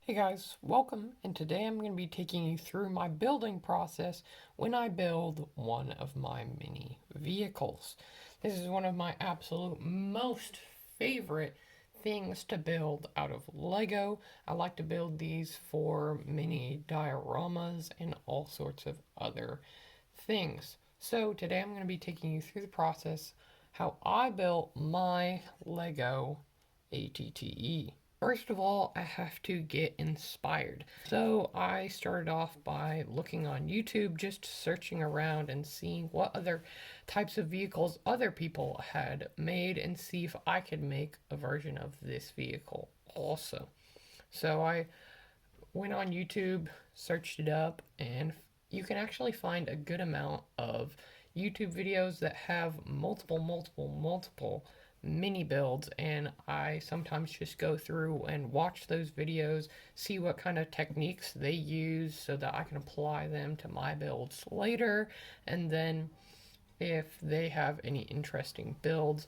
Hey guys, welcome, and today I'm going to be taking you through my building process when I build one of my mini vehicles. This is one of my absolute most favorite things to build out of Lego. I like to build these for mini dioramas and all sorts of other things. So today I'm going to be taking you through the process how I built my Lego ATTE. First of all, I have to get inspired. So I started off by looking on YouTube, just searching around and seeing what other types of vehicles other people had made and see if I could make a version of this vehicle also. So I went on YouTube, searched it up, and you can actually find a good amount of YouTube videos that have multiple mini builds, and I sometimes just go through and watch those videos, see what kind of techniques they use so that I can apply them to my builds later, and then if they have any interesting builds,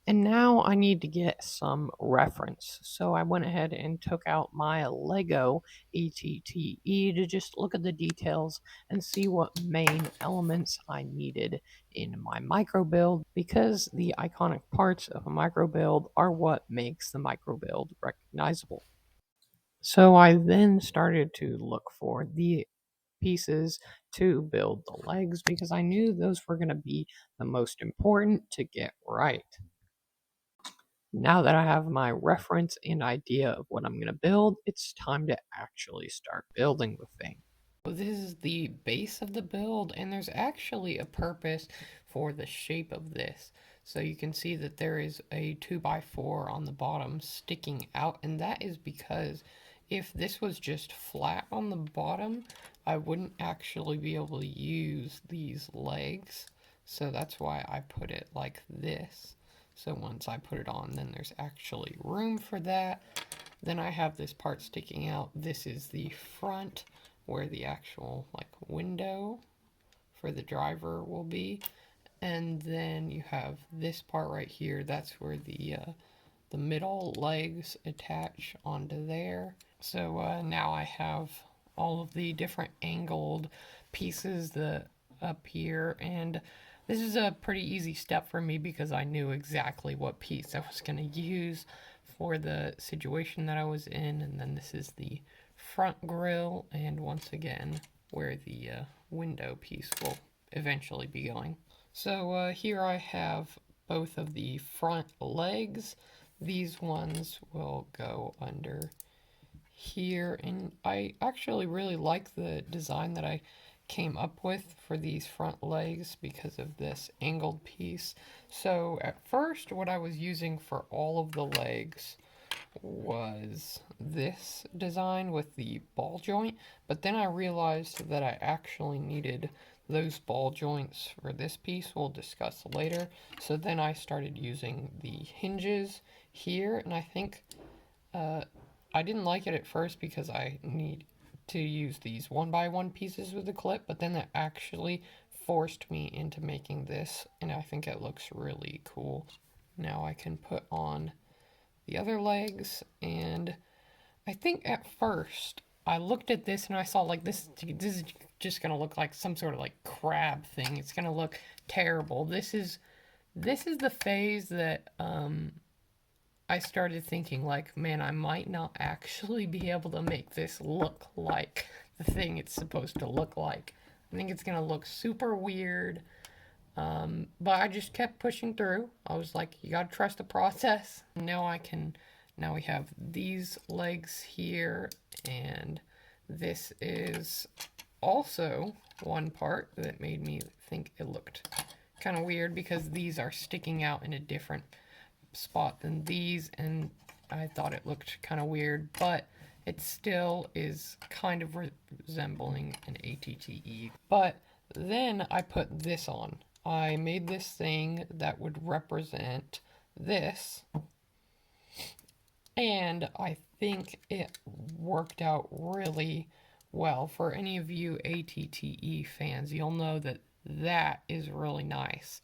and now I need to get some reference. So I went ahead and took out my Lego ATTE to just look at the details and see what main elements I needed in my micro build, because the iconic parts of a micro build are what makes the micro build recognizable. So I then started to look for the pieces to build the legs because I knew those were going to be the most important to get right. Now that I have my reference and idea of what I'm going to build, it's time to actually start building the thing. So this is the base of the build, and there's actually a purpose for the shape of this. So you can see that there is a 2x4 on the bottom sticking out, and that is because if this was just flat on the bottom, I wouldn't actually be able to use these legs. So that's why I put it like this. So once I put it on, then there's actually room for that. Then I have this part sticking out. This is the front where the actual like window for the driver will be. And then you have this part right here. That's where the middle legs attach onto there. So now I have all of the different angled pieces that up here, and this is a pretty easy step for me because I knew exactly what piece I was going to use for the situation that I was in. And then this is the front grille, and once again where the window piece will eventually be going. So here I have both of the front legs. These ones will go under here, and I actually really like the design that I came up with for these front legs because of this angled piece. So at first what I was using for all of the legs was this design with the ball joint, but then I realized that I actually needed those ball joints for this piece we'll discuss later. So then I started using the hinges here, and I think uh, I didn't like it at first because I need to use these 1x1 pieces with the clip, but then that actually forced me into making this, and I think it looks really cool. Now I can put on the other legs, and I think at first I looked at this and I saw like this is just gonna look like some sort of like crab thing. It's gonna look terrible. This is the phase that I started thinking like, man, I might not actually be able to make this look like the thing it's supposed to look like. I think it's gonna look super weird. But I just kept pushing through. I was like, you gotta trust the process. Now we have these legs here, and this is also one part that made me think it looked kind of weird because these are sticking out in a different spot than these, and I thought it looked kind of weird, but it still is kind of resembling an ATTE. But then I put this on. I made this thing that would represent this, and I think it worked out really well. For any of you ATTE fans, you'll know that that is really nice.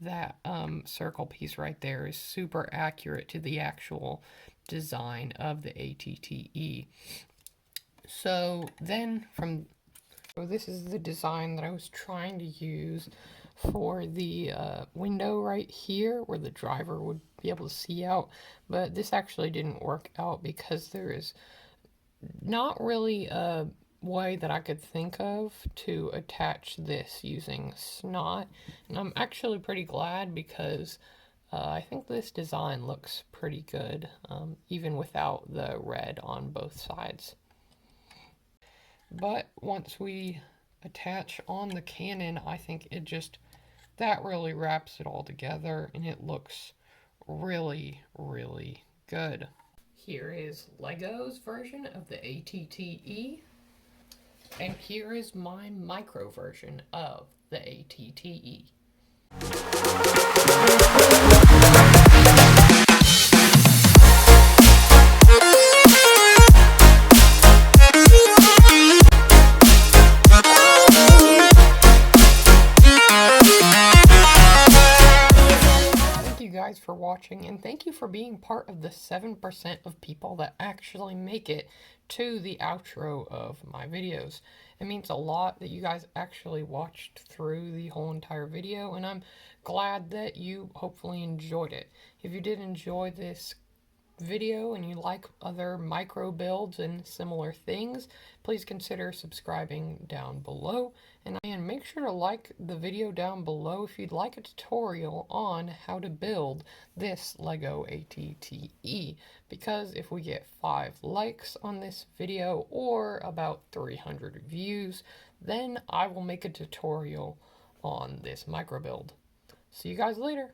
That circle piece right there is super accurate to the actual design of the ATTE. So this is the design that I was trying to use for the window right here where the driver would be able to see out, but this actually didn't work out because there is not really a way that I could think of to attach this using snot, and I'm actually pretty glad because I think this design looks pretty good, even without the red on both sides. But once we attach on the cannon, I think that really wraps it all together and it looks really, really good. Here is Lego's version of the ATTE, and here is my micro version of the ATTE. Guys for watching, and thank you for being part of the 7% of people that actually make it to the outro of my videos. It means a lot that you guys actually watched through the whole entire video, and I'm glad that you hopefully enjoyed it. If you did enjoy this video and you like other micro builds and similar things, please consider subscribing down below, and make sure to like the video down below if you'd like a tutorial on how to build this Lego ATTE, because if we get 5 likes on this video or about 300 views, then I will make a tutorial on this micro build. See you guys later.